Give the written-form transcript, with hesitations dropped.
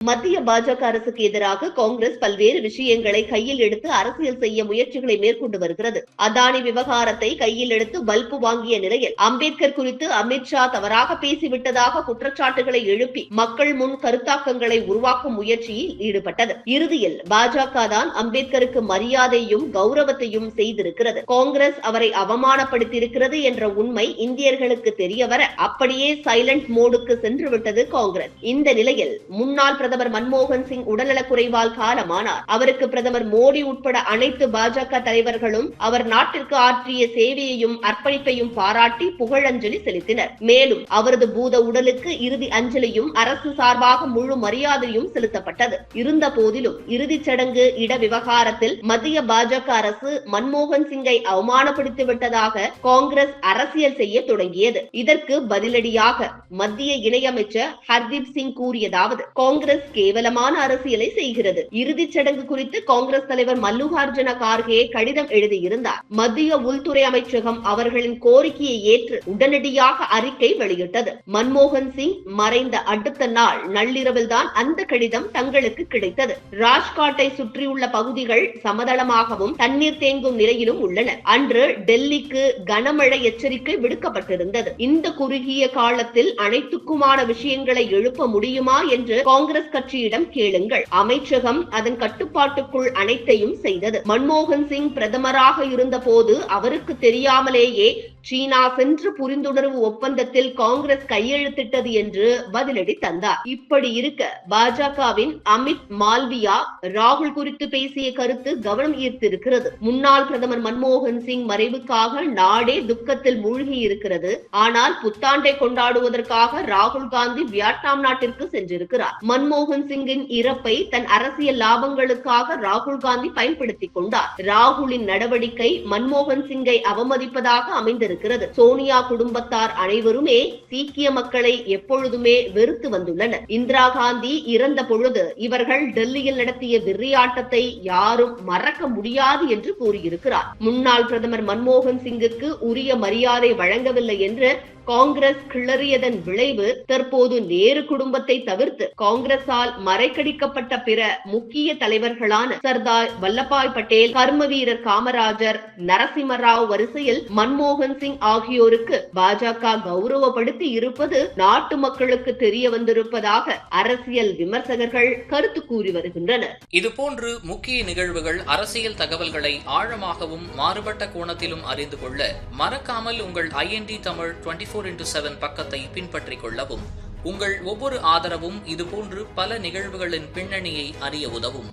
மத்திய பாஜக அரசுக்கு எதிராக காங்கிரஸ் பல்வேறு விஷயங்களை கையில் எடுத்து அரசியல் செய்ய முயற்சிகளை மேற்கொண்டு வருகிறது. அதானி விவகாரத்தை கையில் எடுத்து பல்பு வாங்கிய நிலையில் அம்பேத்கர் குறித்து அமித்ஷா தவறாக பேசிவிட்டதாக குற்றச்சாட்டுகளை எழுப்பி மக்கள் முன் கருத்தாக்கங்களை உருவாக்கும் முயற்சியில் ஈடுபட்டது. இறுதியில் பாஜக தான் அம்பேத்கருக்கு மரியாதையும் கௌரவத்தையும் செய்திருக்கிறது. காங்கிரஸ் அவரை அவமானப்படுத்தியிருக்கிறது என்ற உண்மை இந்தியர்களுக்கு தெரியவர அப்படியே சைலண்ட் மோடுக்கு சென்றுவிட்டது காங்கிரஸ். இந்த நிலையில் முன்னாள் பிரதமர் மன்மோகன் சிங் உடல்நலக் குறைவால் காலமானார். அவருக்கு பிரதமர் மோடி உட்பட அனைத்து பாஜக தலைவர்களும் அவர் நாட்டிற்கு ஆற்றிய சேவையையும் அர்ப்பணிப்பையும் பாராட்டி புகழஞ்சலி செலுத்தினர். மேலும் அவரது பூத உடலுக்கு இறுதி அஞ்சலியும் அரசு சார்பாக முழு மரியாதையும் செலுத்தப்பட்டது. இருந்த போதிலும் இறுதிச் சடங்கு இட விவகாரத்தில் மத்திய பாஜக அரசு மன்மோகன் சிங்கை அவமானப்படுத்திவிட்டதாக காங்கிரஸ் அரசியல் செய்ய தொடங்கியது. இதற்கு பதிலடியாக மத்திய இணையமைச்சர் ஹர்தீப் சிங் கூறியதாவது: காங்கிரஸ் கேவலமான அரசியலை செய்கிறது. இறுதிச் சடங்கு குறித்து காங்கிரஸ் தலைவர் மல்லிகார்ஜுன கார்கே கடிதம் எழுதியிருந்தார். மத்திய உள்துறை அமைச்சகம் அவர்களின் கோரிக்கையை ஏற்று உடனடியாக அறிக்கை வெளியிட்டது. மன்மோகன் சிங் மறைந்த அடுத்த நாள் நள்ளிரவில் தான் அந்த கடிதம் தங்களுக்கு கிடைத்தது. ராஜ்காட்டை சுற்றியுள்ள பகுதிகள் சமதளமாகவும் தண்ணீர் தேங்கும் நிலையிலும் உள்ளன. அன்று டெல்லிக்கு கனமழை எச்சரிக்கை விடுக்கப்பட்டிருந்தது. இந்த குறுகிய காலத்தில் அனைத்துக்குமான விஷயங்களை எழுப்ப முடியுமா என்று காங்கிரஸ் கட்சியிடம் கேளுங்கள். அமைச்சகம் அதன் கட்டுப்பாட்டுக்குள் அனைத்தையும் செய்தது. மன்மோகன் சிங் பிரதமராக இருந்த போது அவருக்கு தெரியாமலேயே சீனா சென்று புரிந்துணர்வு ஒப்பந்தத்தில் காங்கிரஸ் கையெழுத்திட்டது என்று பதிலடி தந்தார். இப்படி இருக்க பாஜகவின் அமித் மால்வியா ராகுல் குறித்து பேசிய கருத்து கவனம் ஈர்த்திருக்கிறது. முன்னாள் பிரதமர் மன்மோகன் சிங் மறைவுக்காக நாடே துக்கத்தில் மூழ்கி இருக்கிறது. ஆனால் புத்தாண்டை கொண்டாடுவதற்காக ராகுல் காந்தி வியட்நாம் நாட்டிற்கு சென்றிருக்கிறார். மன்மோகன் சிங்கின் இறப்பை தன் அரசியல் லாபங்களுக்காக ராகுல் காந்தி பயன்படுத்திக் கொண்டார். ராகுலின் நடவடிக்கை மன்மோகன் சிங்கை அவமதிப்பதாக அமைந்திருக்கிறது. சோனியா குடும்பத்தார் அனைவருமே சீக்கிய மக்களை எப்பொழுதுமே வெறுத்து வந்துள்ளனர். இந்திரா காந்தி இறந்த பொழுது இவர்கள் டெல்லியில் நடத்திய வெறியாட்டத்தை யாரும் மறக்க முடியாது என்று கூறியிருக்கிறார். முன்னாள் பிரதமர் மன்மோகன் சிங்குக்கு உரிய மரியாதை வழங்கவில்லை என்று காங்கிரஸ் கிளறியதன் விளைவு தற்போது நேரு குடும்பத்தை தவிர்த்து காங்கிரசால் மறைக்கடிக்கப்பட்ட பிற முக்கிய தலைவர்களான சர்தார் வல்லபாய் பட்டேல், கர்ம வீரர் காமராஜர், நரசிம்மராவ் வரிசையில் மன்மோகன் சிங் ஆகியோருக்கு பாஜக கௌரவப்படுத்தி இருப்பது நாட்டு மக்களுக்கு தெரிய வந்திருப்பதாக அரசியல் விமர்சகர்கள் கருத்து கூறி வருகின்றனர். இதுபோன்று முக்கிய நிகழ்வுகள், அரசியல் தகவல்களை ஆழமாகவும் மாறுபட்ட கோணத்திலும் அறிந்து கொள்ள மறக்காமல் உங்கள் IND தமிழ் 24x7 பக்கத்தை பின்பற்றிக் கொள்ளவும். உங்கள் ஒவ்வொரு ஆதரவும் இதுபோன்று பல நிகழ்வுகளின் பின்னணியை அறிய உதவும்.